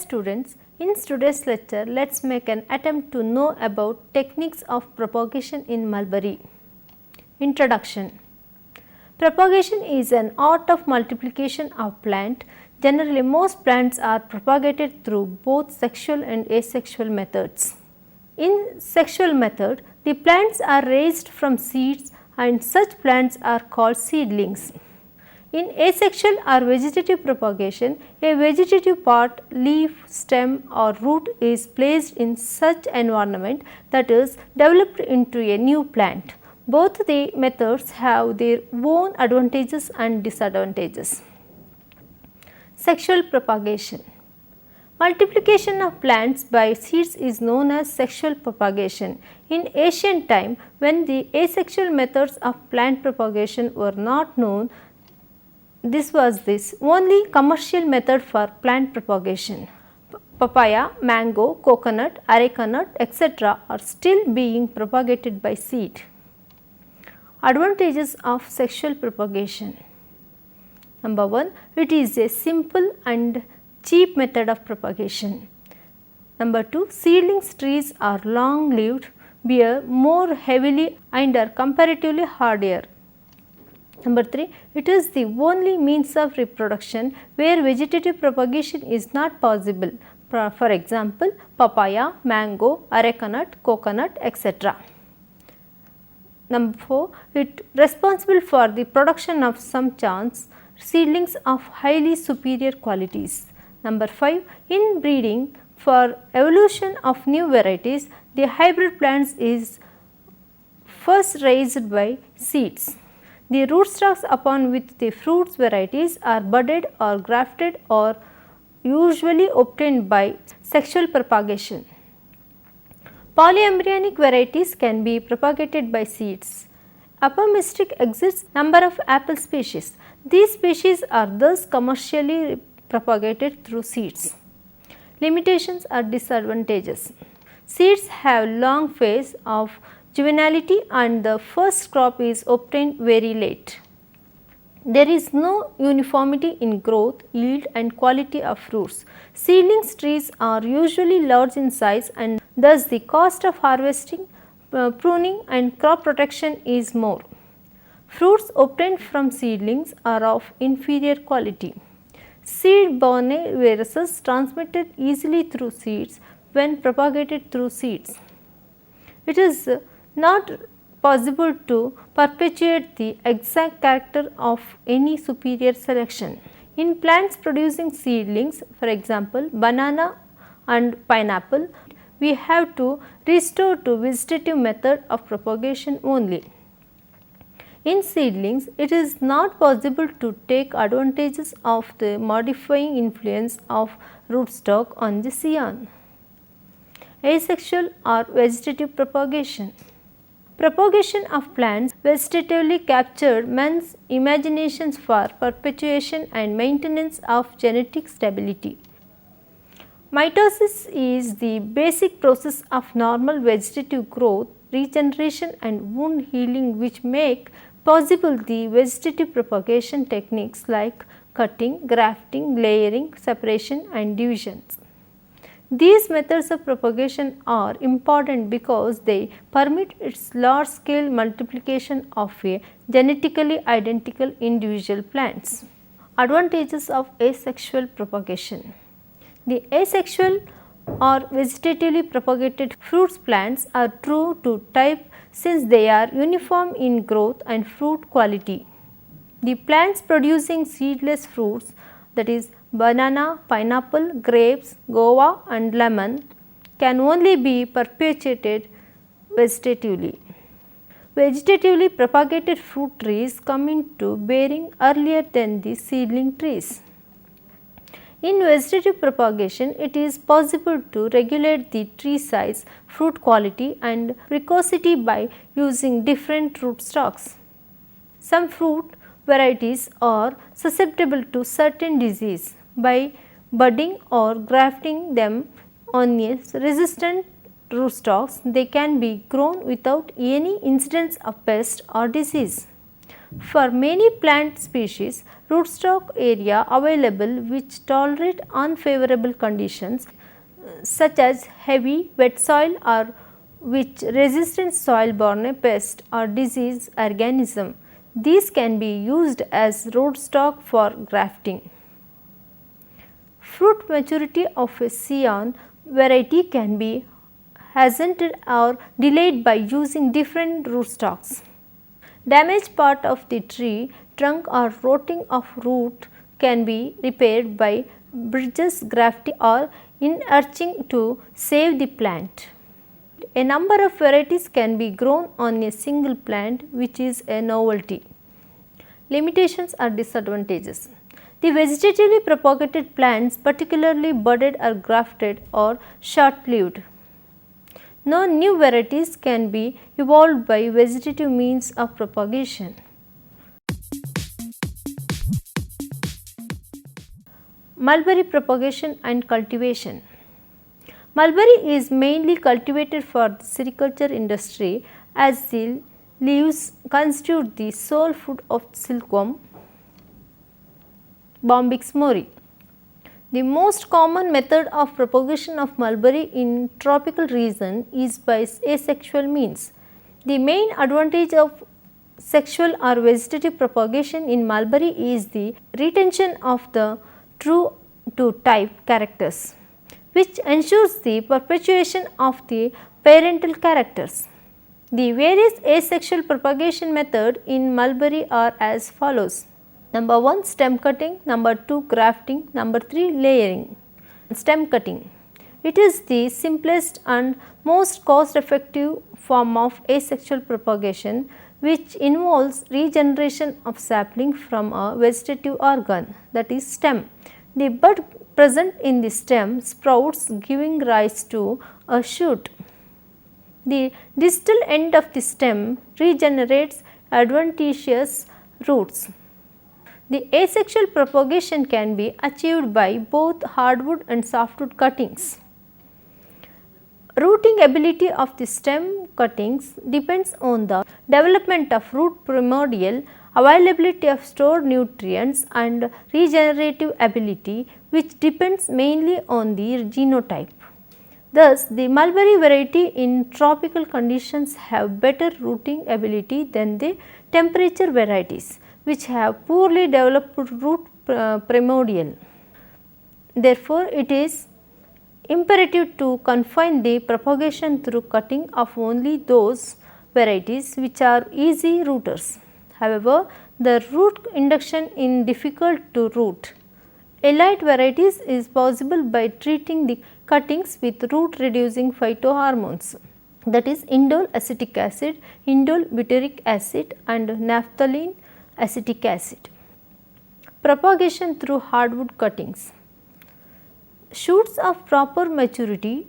students, in today's lecture let us make an attempt to know about techniques of propagation in mulberry. Introduction. Propagation is an art of multiplication of plant. Generally most plants are propagated through both sexual and asexual methods. In sexual method, the plants are raised from seeds and such plants are called seedlings. In asexual or vegetative propagation, a vegetative part, leaf, stem or root is placed in such environment that is developed into a new plant. Both the methods have their own advantages and disadvantages. Sexual propagation. Multiplication of plants by seeds is known as sexual propagation. In ancient time, when the asexual methods of plant propagation were not known, this was the only commercial method for plant propagation. Papaya, mango, coconut, areca nut, etc. are still being propagated by seed. Advantages of sexual propagation. Number 1, it is a simple and cheap method of propagation. Number 2, seedlings trees are long lived, bear more heavily and are comparatively hardier. Number 3, it is the only means of reproduction where vegetative propagation is not possible. For example, papaya, mango, areca nut, coconut, etc. Number 4, it responsible for the production of some chance seedlings of highly superior qualities. Number 5, in breeding for evolution of new varieties, the hybrid plants is first raised by seeds. The rootstocks upon which the fruits varieties are budded or grafted or usually obtained by sexual propagation. Polyembryonic varieties can be propagated by seeds. Apomestic exists number of apple species. These species are thus commercially propagated through seeds. Limitations or disadvantages. Seeds have long phase of juvenility and the first crop is obtained very late. There is no uniformity in growth, yield and quality of fruits. Seedlings trees are usually large in size and thus the cost of harvesting, pruning and crop protection is more. Fruits obtained from seedlings are of inferior quality. Seed-borne viruses transmitted easily through seeds when propagated through seeds. It is not possible to perpetuate the exact character of any superior selection. In plants producing seedlings, for example, banana and pineapple, we have to restore to vegetative method of propagation only. In seedlings, it is not possible to take advantages of the modifying influence of rootstock on the scion. Asexual or vegetative propagation. Propagation of plants vegetatively captured men's imaginations for perpetuation and maintenance of genetic stability. Mitosis is the basic process of normal vegetative growth, regeneration and wound healing which make possible the vegetative propagation techniques like cutting, grafting, layering, separation and divisions. These methods of propagation are important because they permit its large scale multiplication of a genetically identical individual plants. Advantages of asexual propagation. The asexual or vegetatively propagated fruits plants are true to type since they are uniform in growth and fruit quality. The plants producing seedless fruits, that is banana, pineapple, grapes, guava and lemon, can only be perpetuated vegetatively. Vegetatively propagated fruit trees come into bearing earlier than the seedling trees. In vegetative propagation, it is possible to regulate the tree size, fruit quality and precocity by using different rootstocks. Some fruit varieties are susceptible to certain disease. By budding or grafting them on a resistant rootstocks, they can be grown without any incidence of pest or disease. For many plant species, rootstock area available which tolerate unfavorable conditions such as heavy wet soil or which resistant soil borne pest or disease organism. These can be used as rootstock for grafting. Fruit maturity of a scion variety can be hastened or delayed by using different rootstocks. Damaged part of the tree trunk or rotting of root can be repaired by bridges grafting or in-arching to save the plant. A number of varieties can be grown on a single plant, which is a novelty. Limitations or disadvantages. The vegetatively propagated plants, particularly budded or grafted, are short-lived. No new varieties can be evolved by vegetative means of propagation. Mulberry propagation and cultivation. Mulberry is mainly cultivated for the sericulture industry as the leaves constitute the sole food of silkworm Bombyx mori. The most common method of propagation of mulberry in tropical region is by asexual means. The main advantage of sexual or vegetative propagation in mulberry is the retention of the true to type characters, which ensures the perpetuation of the parental characters. The various asexual propagation methods in mulberry are as follows. Number 1, stem cutting, number 2, grafting, number 3, layering. Stem cutting. It is the simplest and most cost effective form of asexual propagation, which involves regeneration of sapling from a vegetative organ, that is stem. The bud present in the stem sprouts, giving rise to a shoot. The distal end of the stem regenerates adventitious roots. The asexual propagation can be achieved by both hardwood and softwood cuttings. Rooting ability of the stem cuttings depends on the development of root primordial, availability of stored nutrients and regenerative ability, which depends mainly on the genotype. Thus, the mulberry variety in tropical conditions have better rooting ability than the temperature varieties, which have poorly developed root primordial. Therefore, it is imperative to confine the propagation through cutting of only those varieties which are easy rooters. However, the root induction in difficult to root elite varieties is possible by treating the cuttings with root reducing phytohormones, that is indole acetic acid, indole butyric acid and naphthalene acetic acid. Propagation through hardwood cuttings. Shoots of proper maturity,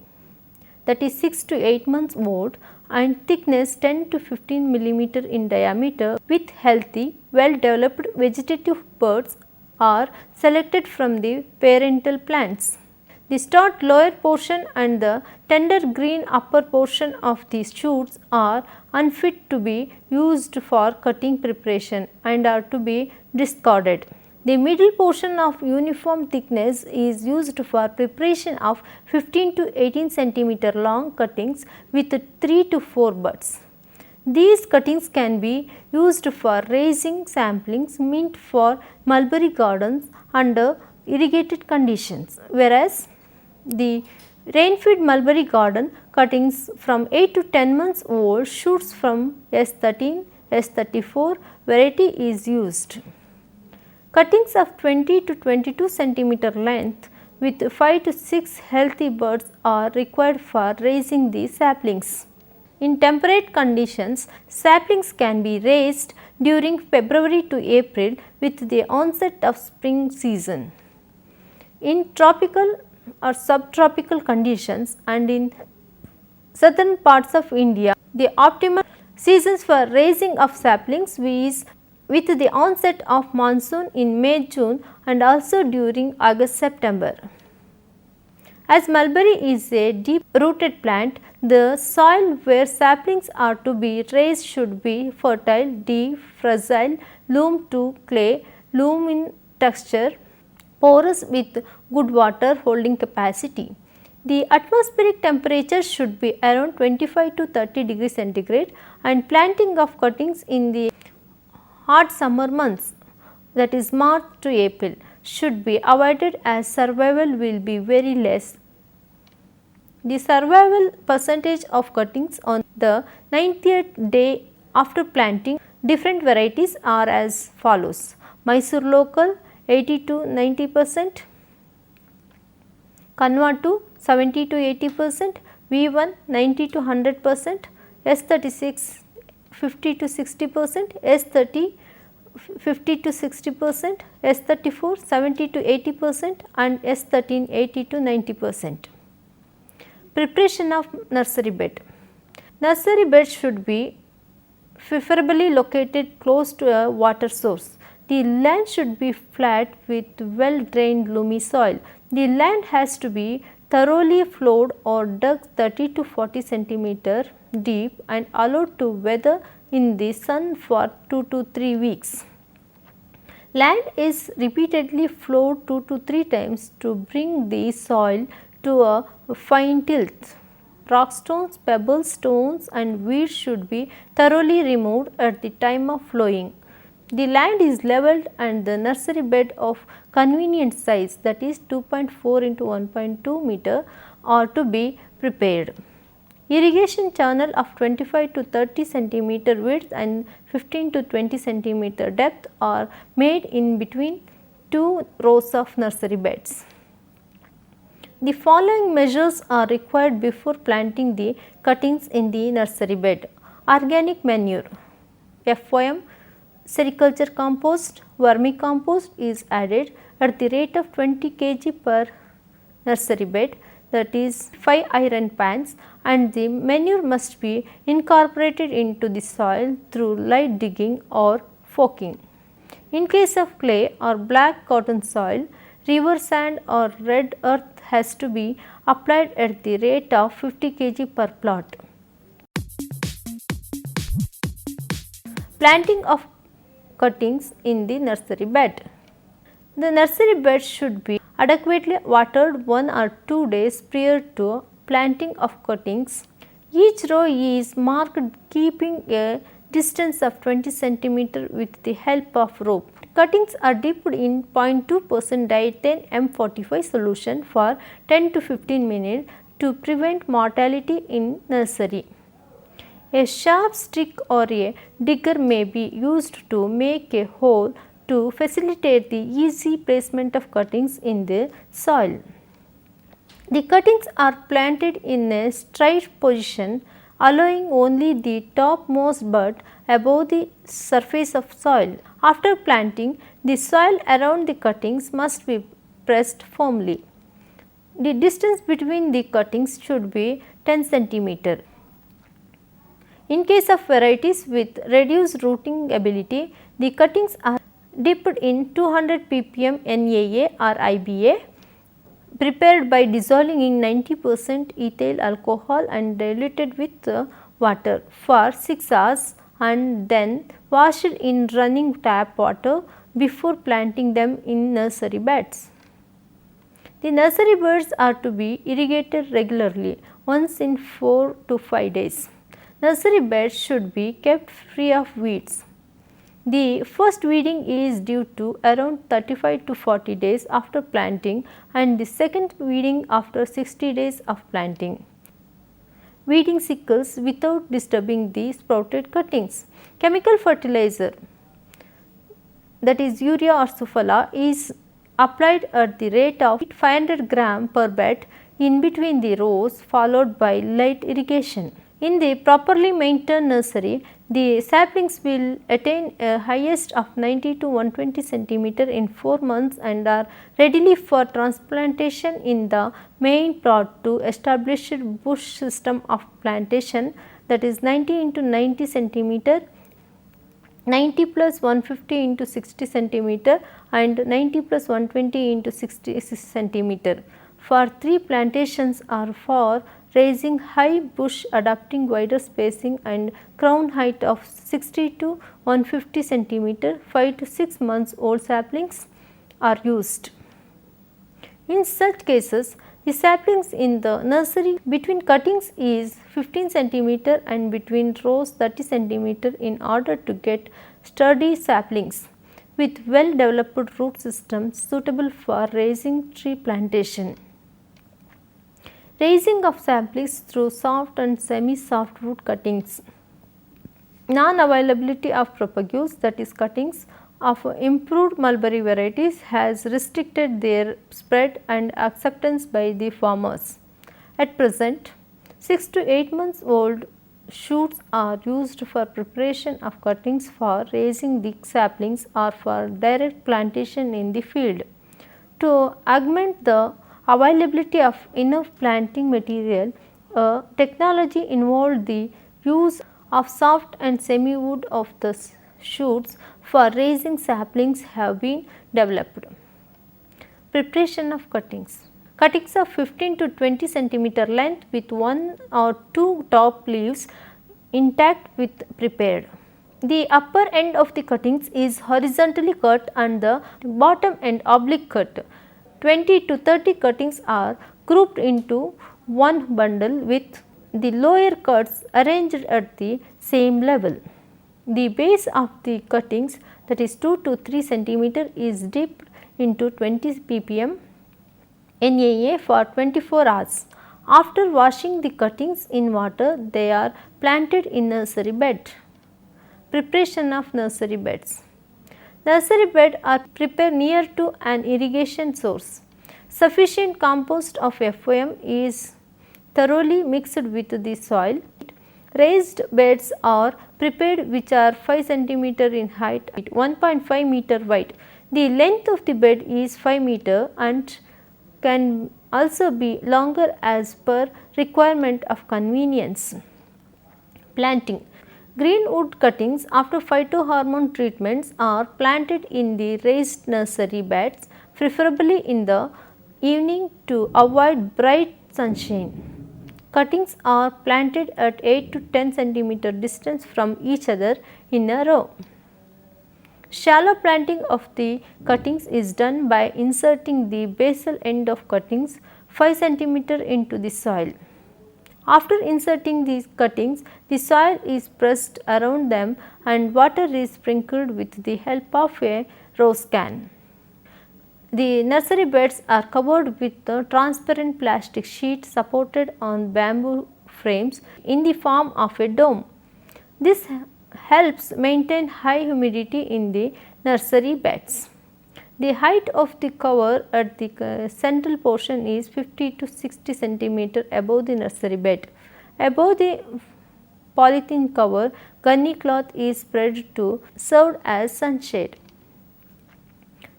that is 6 to 8 months old and thickness 10 to 15 millimeter in diameter with healthy, well developed vegetative buds are selected from the parental plants. The stout lower portion and the tender green upper portion of these shoots are unfit to be used for cutting preparation and are to be discarded. The middle portion of uniform thickness is used for preparation of 15 to 18 centimeter long cuttings with 3 to 4 buds. These cuttings can be used for raising saplings meant for mulberry gardens under irrigated conditions, whereas the rain-fed mulberry garden cuttings from 8 to 10 months old shoots from S13, S34 variety is used. Cuttings of 20 to 22 centimeter length with 5 to 6 healthy buds are required for raising the saplings. In temperate conditions, saplings can be raised during February to April with the onset of spring season. In tropical or subtropical conditions and in southern parts of India, the optimal seasons for raising of saplings is with the onset of monsoon in May-June and also during August-September. As mulberry is a deep rooted plant, the soil where saplings are to be raised should be fertile, deep, fragile, loam to clay, loam in texture, porous with good water holding capacity. The atmospheric temperature should be around 25 to 30 degrees centigrade, and planting of cuttings in the hot summer months, that is March to April, should be avoided as survival will be very less. The survival percentage of cuttings on the 90th day after planting different varieties are as follows: Mysore local 80 to 90%, Kanva 2 70 to 80%, V1 90 to 100%, S36 50 to 60%, S30 50 to 60%, S34 70 to 80% and S13 80 to 90%. Preparation of nursery bed. Nursery bed should be preferably located close to a water source. The land should be flat with well drained loamy soil. The land has to be thoroughly flowed or dug 30 to 40 centimeter deep and allowed to weather in the sun for 2 to 3 weeks. Land is repeatedly flowed 2 to 3 times to bring the soil to a fine tilth. Rock stones, pebbles, stones and weeds should be thoroughly removed at the time of flowing. The land is levelled and the nursery bed of convenient size, that is 2.4 into 1.2 meter, are to be prepared. Irrigation channel of 25 to 30 centimeter width and 15 to 20 centimeter depth are made in between two rows of nursery beds. The following measures are required before planting the cuttings in the nursery bed: organic manure, FOM, sericulture compost, vermicompost is added at the rate of 20 kg per nursery bed, that is 5 iron pans, and the manure must be incorporated into the soil through light digging or forking. In case of clay or black cotton soil, river sand or red earth has to be applied at the rate of 50 kg per plot. Planting of cuttings in the nursery bed. The nursery bed should be adequately watered 1 or 2 days prior to planting of cuttings. Each row is marked keeping a distance of 20 cm with the help of rope. Cuttings are dipped in 0.2% diethane M45 solution for 10 to 15 minutes to prevent mortality in nursery. A sharp stick or a digger may be used to make a hole to facilitate the easy placement of cuttings in the soil. The cuttings are planted in a straight position, allowing only the topmost bud above the surface of soil. After planting, the soil around the cuttings must be pressed firmly. The distance between the cuttings should be 10 cm. In case of varieties with reduced rooting ability, the cuttings are dipped in 200 ppm NaA or IBA, prepared by dissolving in 90% ethyl alcohol and diluted with water for 6 hours and then washed in running tap water before planting them in nursery beds. The nursery beds are to be irrigated regularly, once in 4 to 5 days. Nursery beds should be kept free of weeds. The first weeding is due to around 35 to 40 days after planting and the second weeding after 60 days of planting. Weeding sickles without disturbing the sprouted cuttings. Chemical fertilizer, that is urea or sufala, is applied at the rate of 500 gram per bed in between the rows, followed by light irrigation. In the properly maintained nursery, the saplings will attain a highest of 90 to 120 centimeter in 4 months and are ready for transplantation in the main plot to establish bush system of plantation, that is 90 into 90 centimeter, 90 plus 150 into 60 centimeter and 90 plus 120 into 60 centimeter for tree plantations are for raising high bush adapting wider spacing and crown height of 60 to 150 centimeter. 5 to 6 months old saplings are used. In such cases, the saplings in the nursery between cuttings is 15 centimeter and between rows 30 centimeter in order to get sturdy saplings with well developed root systems suitable for raising tree plantation. Raising of saplings through soft and semi-soft root cuttings. Non-availability of propagules, that is cuttings of improved mulberry varieties, has restricted their spread and acceptance by the farmers. At present, 6 to 8 months old shoots are used for preparation of cuttings for raising the saplings or for direct plantation in the field. To augment the availability of enough planting material, a technology involved the use of soft and semi-wood of the shoots for raising saplings have been developed. Preparation of cuttings. Cuttings of 15 to 20 centimeter length with 1 or 2 top leaves intact with prepared. The upper end of the cuttings is horizontally cut and the bottom end oblique cut. 20 to 30 cuttings are grouped into one bundle with the lower cuts arranged at the same level. The base of the cuttings, that is 2 to 3 centimeter, is dipped into 20 ppm NaA for 24 hours. After washing the cuttings in water, they are planted in nursery bed. Preparation of nursery beds. Nursery beds are prepared near to an irrigation source. Sufficient compost of FOM is thoroughly mixed with the soil. Raised beds are prepared which are 5 cm in height, 1.5 meter wide. The length of the bed is 5 meter and can also be longer as per requirement of convenience. Planting. Greenwood cuttings after phytohormone treatments are planted in the raised nursery beds, preferably in the evening to avoid bright sunshine. Cuttings are planted at 8 to 10 centimeter distance from each other in a row. Shallow planting of the cuttings is done by inserting the basal end of cuttings 5 centimeter into the soil. After inserting these cuttings, the soil is pressed around them and water is sprinkled with the help of a rose can. The nursery beds are covered with a transparent plastic sheet supported on bamboo frames in the form of a dome. This helps maintain high humidity in the nursery beds. The height of the cover at the central portion is 50 to 60 centimeter above the nursery bed. Above the polythene cover, gunny cloth is spread to serve as sunshade.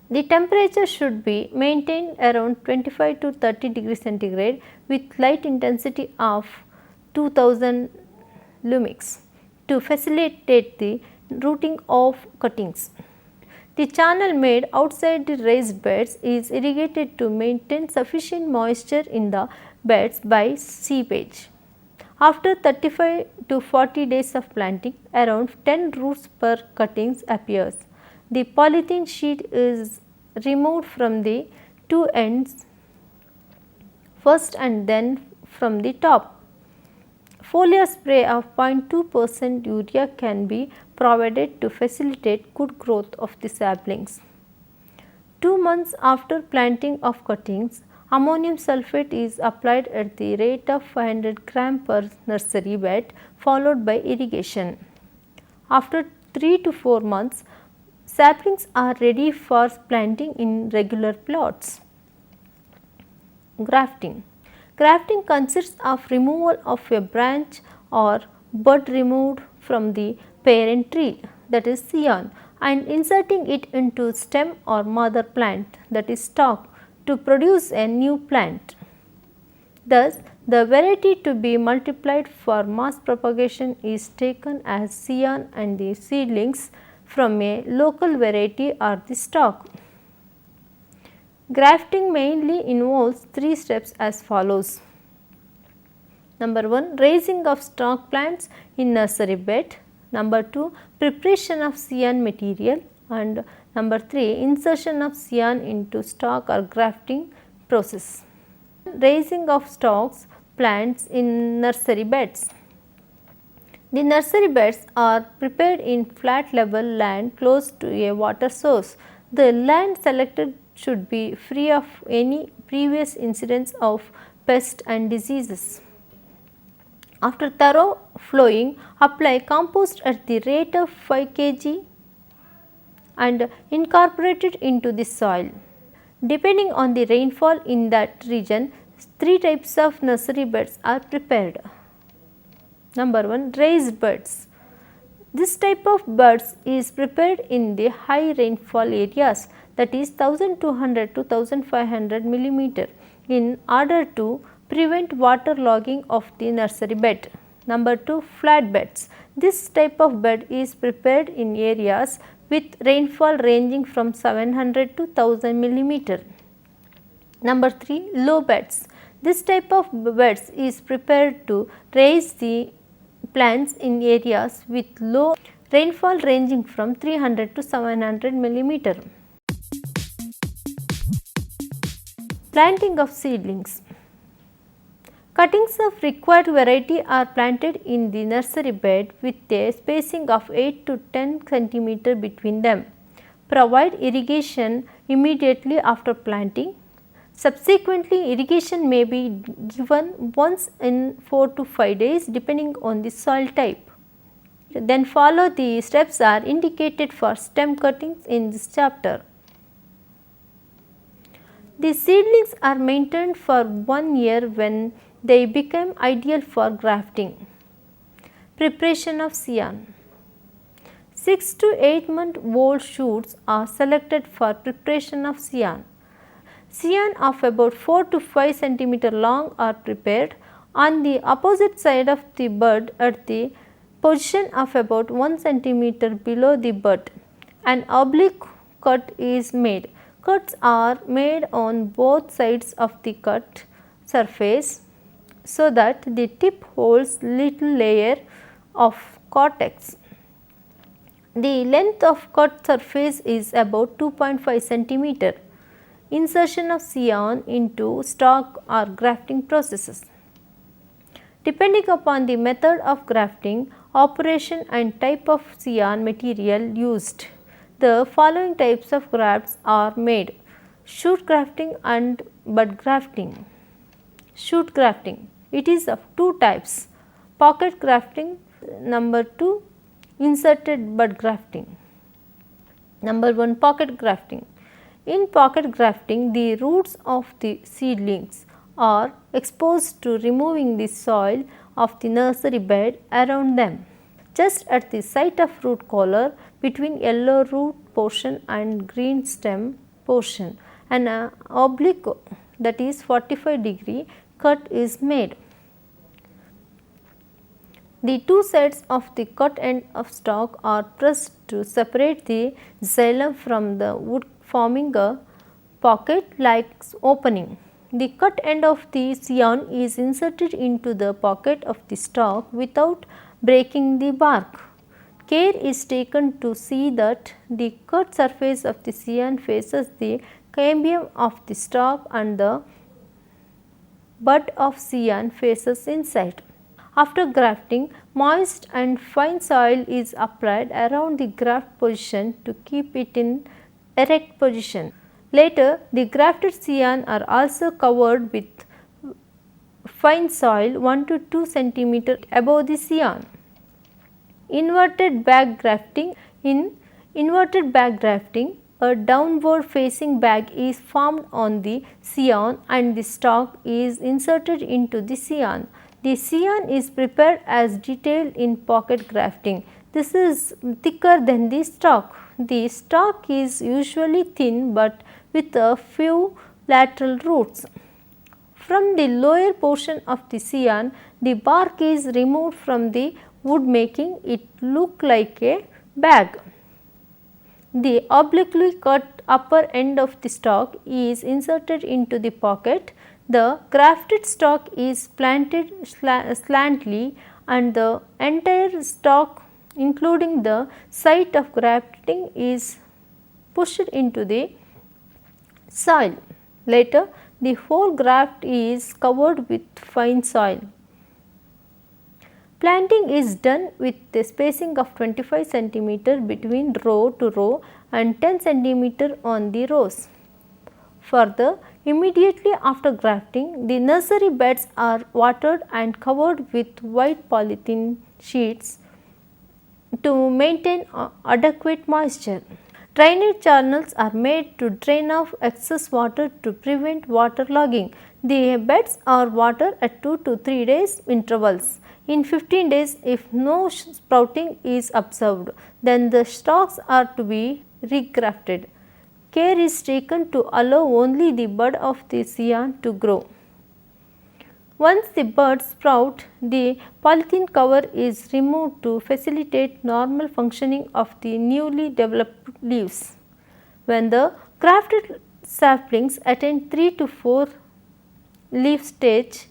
The temperature should be maintained around 25 to 30 degrees centigrade with light intensity of 2000 lumix to facilitate the rooting of cuttings. The channel made outside the raised beds is irrigated to maintain sufficient moisture in the beds by seepage. After 35 to 40 days of planting, around 10 roots per cuttings appears. The polythene sheet is removed from the two ends first and then from the top. Foliar spray of 0.2% urea can be provided to facilitate good growth of the saplings. 2 months after planting of cuttings, ammonium sulphate is applied at the rate of 500 gram per nursery bed, followed by irrigation. After 3 to 4 months, saplings are ready for planting in regular plots. Grafting. Grafting consists of removal of a branch or bud removed from the parent tree, that is scion, and inserting it into stem or mother plant, that is stalk, to produce a new plant. Thus, the variety to be multiplied for mass propagation is taken as scion and the seedlings from a local variety are the stalk. Grafting mainly involves 3 steps as follows. Number 1, raising of stock plants in nursery bed. Number 2, preparation of CN material, and number 3, insertion of CN into stock or grafting process. Raising of stocks plants in nursery beds. The nursery beds are prepared in flat level land close to a water source. The land selected should be free of any previous incidents of pests and diseases. After thorough flowing, apply compost at the rate of 5 kg and incorporate it into the soil. Depending on the rainfall in that region, 3 types of nursery beds are prepared. Number 1, raised beds. This type of beds is prepared in the high rainfall areas, that is 1200 to 1500 millimeter, in order to prevent water logging of the nursery bed. Number 2, flat beds. This type of bed is prepared in areas with rainfall ranging from 700 to 1000 millimeter. Number 3, low beds. This type of beds is prepared to raise the plants in areas with low rainfall ranging from 300 to 700 millimeter. Planting of seedlings. Cuttings of required variety are planted in the nursery bed with a spacing of 8 to 10 cm between them. Provide irrigation immediately after planting. Subsequently, irrigation may be given once in 4 to 5 days depending on the soil type. Then follow the steps are indicated for stem cuttings in this chapter. The seedlings are maintained for 1 year when they become ideal for grafting. Preparation of CN. 6 to 8 month old shoots are selected for preparation of CN. CN of about 4 to 5 cm long are prepared on the opposite side of the bud at the position of about 1 cm below the bud. An oblique cut is made. Cuts are made on both sides of the cut surface so that the tip holds little layer of cortex. The length of cut surface is about 2.5 cm. Insertion of CN into stock or grafting processes. Depending upon the method of grafting, operation and type of CN material used, the following types of grafts are made: shoot grafting and bud grafting. Shoot grafting, it is of 2 types: pocket grafting, number 2 inserted bud grafting. Number 1, pocket grafting. In pocket grafting, the roots of the seedlings are exposed to removing the soil of the nursery bed around them. Just at the site of root collar between yellow root portion and green stem portion, an oblique, that is 45-degree cut is made. The 2 sides of the cut end of stalk are pressed to separate the xylem from the wood, forming a pocket-like opening. The cut end of the CN is inserted into the pocket of the stalk without breaking the bark. Care is taken to see that the cut surface of the CN faces the cambium of the stalk and the bud of CN faces inside. After grafting, moist and fine soil is applied around the graft position to keep it in erect position. Later, the grafted CN are also covered with fine soil 1 to 2 cm above the CN. Inverted bag grafting. In inverted bag grafting, a downward facing bag is formed on the CN and the stalk is inserted into the CN. The CN is prepared as detailed in pocket grafting. This is thicker than the stalk. The stalk is usually thin but with a few lateral roots. From the lower portion of the CN, the bark is removed from the wood, making it look like a bag. The obliquely cut upper end of the stalk is inserted into the pocket. The grafted stalk is planted slantly and the entire stalk including the site of grafting is pushed into the soil. Later, the whole graft is covered with fine soil. Planting is done with a spacing of 25 cm between row to row and 10 cm on the rows. Further, immediately after grafting, the nursery beds are watered and covered with white polythene sheets to maintain adequate moisture. Drainage channels are made to drain off excess water to prevent waterlogging. The beds are watered at 2 to 3 days intervals. In 15 days, if no sprouting is observed, then the stalks are to be regrafted. Care is taken to allow only the bud of the scion to grow. Once the buds sprout, the polythene cover is removed to facilitate normal functioning of the newly developed leaves. When the grafted saplings attain 3 to 4 leaf stage,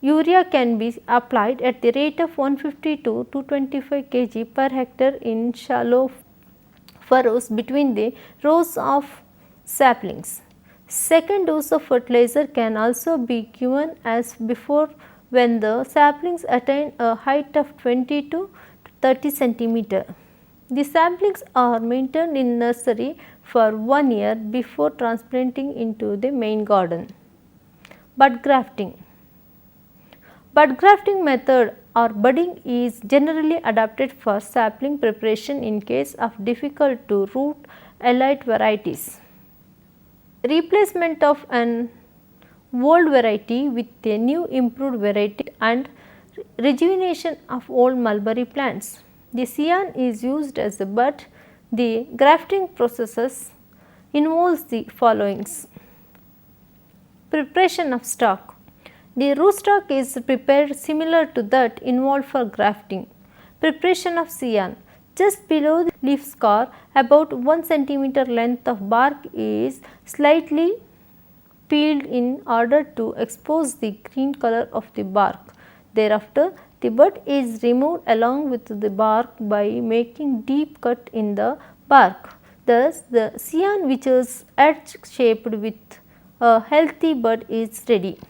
urea can be applied at the rate of 150 to 225 kg per hectare in shallow furrows between the rows of saplings. Second dose of fertilizer can also be given as before when the saplings attain a height of 20 to 30 cm. The saplings are maintained in nursery for 1 year before transplanting into the main garden. Bud grafting. Bud grafting method or budding is generally adapted for sapling preparation in case of difficult to root elite varieties. Replacement of an old variety with a new improved variety and rejuvenation of old mulberry plants. The scion is used as a bud. The grafting processes involves the followings. Preparation of stalk. The rootstock is prepared similar to that involved for grafting. Preparation of scion. Just below the leaf scar, about 1 cm length of bark is slightly peeled in order to expose the green color of the bark. Thereafter, the bud is removed along with the bark by making deep cut in the bark. Thus, the scion which is edge shaped with a healthy bud is ready.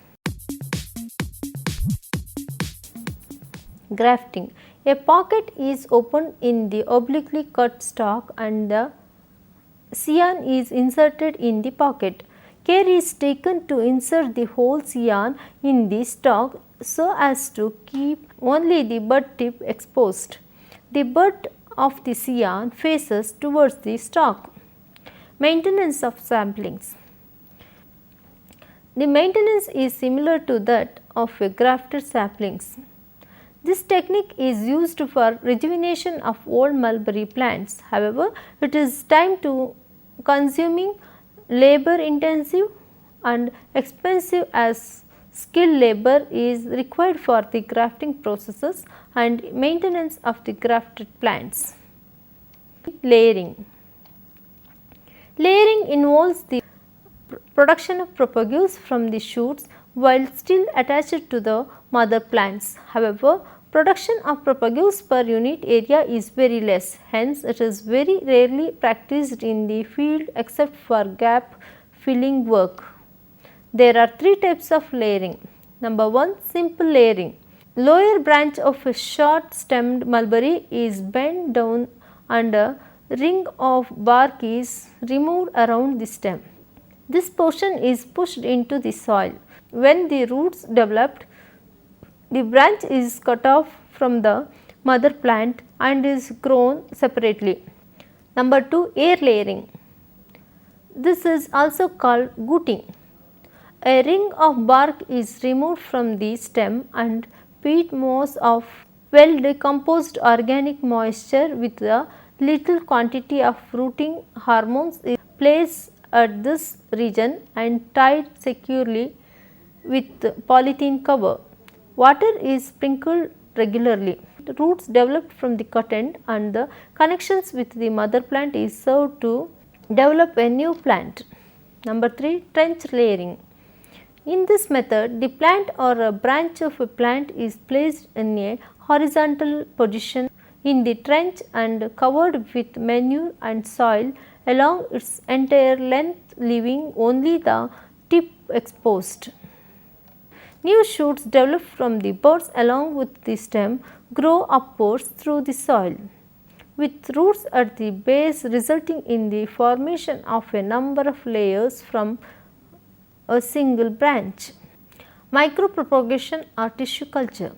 Grafting. A pocket is opened in the obliquely cut stalk and the scion is inserted in the pocket. Care is taken to insert the whole scion in the stalk so as to keep only the bud tip exposed. The bud of the scion faces towards the stalk. Maintenance of saplings. The maintenance is similar to that of a grafted saplings. This technique is used for rejuvenation of old mulberry plants. However, it is time to consuming, labor intensive and expensive as skilled labor is required for the grafting processes and maintenance of the grafted plants. Layering. Layering involves the production of propagules from the shoots while still attached to the mother plants. However, production of propagules per unit area is very less, hence it is very rarely practiced in the field except for gap filling work. There are 3 types of layering. Number 1, simple layering. Lower branch of a short stemmed mulberry is bent down and a ring of bark is removed around the stem. This portion is pushed into the soil. When the roots developed, the branch is cut off from the mother plant and is grown separately. Number 2, air layering. This is also called gooting. A ring of bark is removed from the stem and peat moss of well decomposed organic moisture with a little quantity of rooting hormones is placed at this region and tied securely with polythene cover. Water is sprinkled regularly. The roots developed from the cut end and the connections with the mother plant is served to Develop a new plant. Number 3. Trench layering. In this method, the plant or a branch of a plant is placed in a horizontal position in the trench and covered with manure and soil along its entire length, leaving only the tip exposed. New shoots develop from the buds along with the stem grow upwards through the soil, with roots at the base resulting in the formation of a number of layers from a single branch. Micropropagation or tissue culture.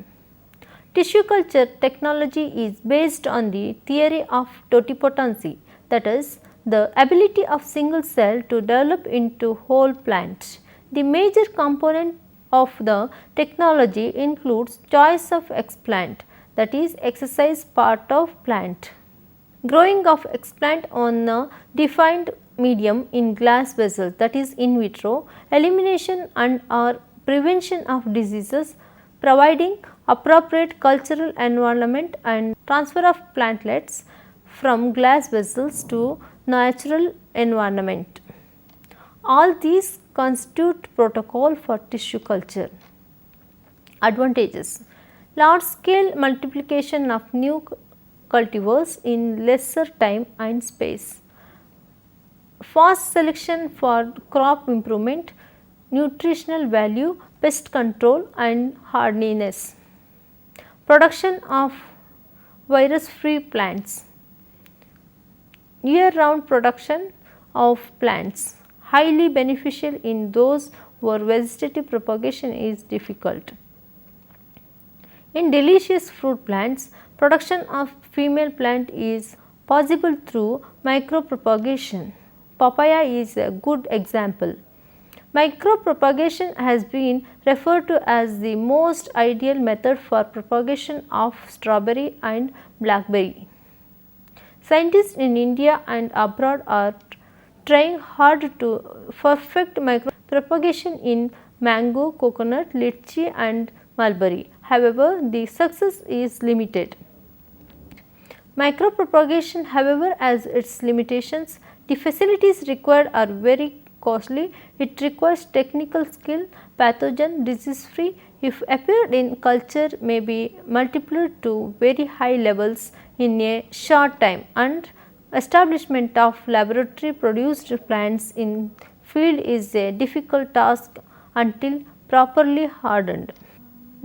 Tissue culture technology is based on the theory of totipotency, that is, the ability of single cell to develop into whole plants. The major component of the technology includes choice of explant, that is, exercise part of plant, growing of explant on a defined medium in glass vessels, that is in vitro, elimination and or prevention of diseases, providing appropriate cultural environment and transfer of plantlets from glass vessels to natural environment. All these constitute protocol for tissue culture. Advantages: large scale multiplication of new cultivars in lesser time and space, fast selection for crop improvement, nutritional value, pest control and hardiness, production of virus free plants, year round production of plants, highly beneficial in those where vegetative propagation is difficult. In delicious fruit plants, production of female plant is possible through micropropagation. Papaya is a good example. Micropropagation has been referred to as the most ideal method for propagation of strawberry and blackberry. Scientists in India and abroad are trying hard to perfect micropropagation in mango, coconut, lychee and mulberry. However, the success is limited. Micropropagation, however, has its limitations. The facilities required are very costly. It requires technical skill. Pathogen disease free, if appeared in culture, may be multiplied to very high levels in a short time, and establishment of laboratory produced plants in field is a difficult task until properly hardened.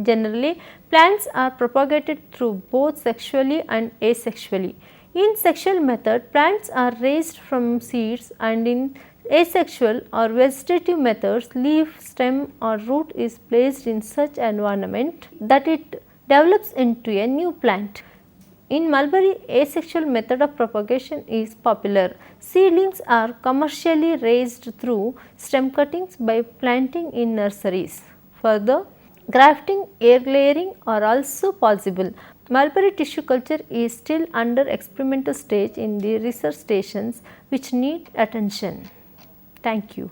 Generally, plants are propagated through both sexually and asexually. In sexual method, plants are raised from seeds, and in asexual or vegetative methods, leaf, stem or root is placed in such environment that it develops into a new plant. In mulberry, asexual method of propagation is popular. Seedlings are commercially raised through stem cuttings by planting in nurseries. Further, grafting, air layering are also possible. Mulberry tissue culture is still under experimental stage in the research stations which need attention. Thank you.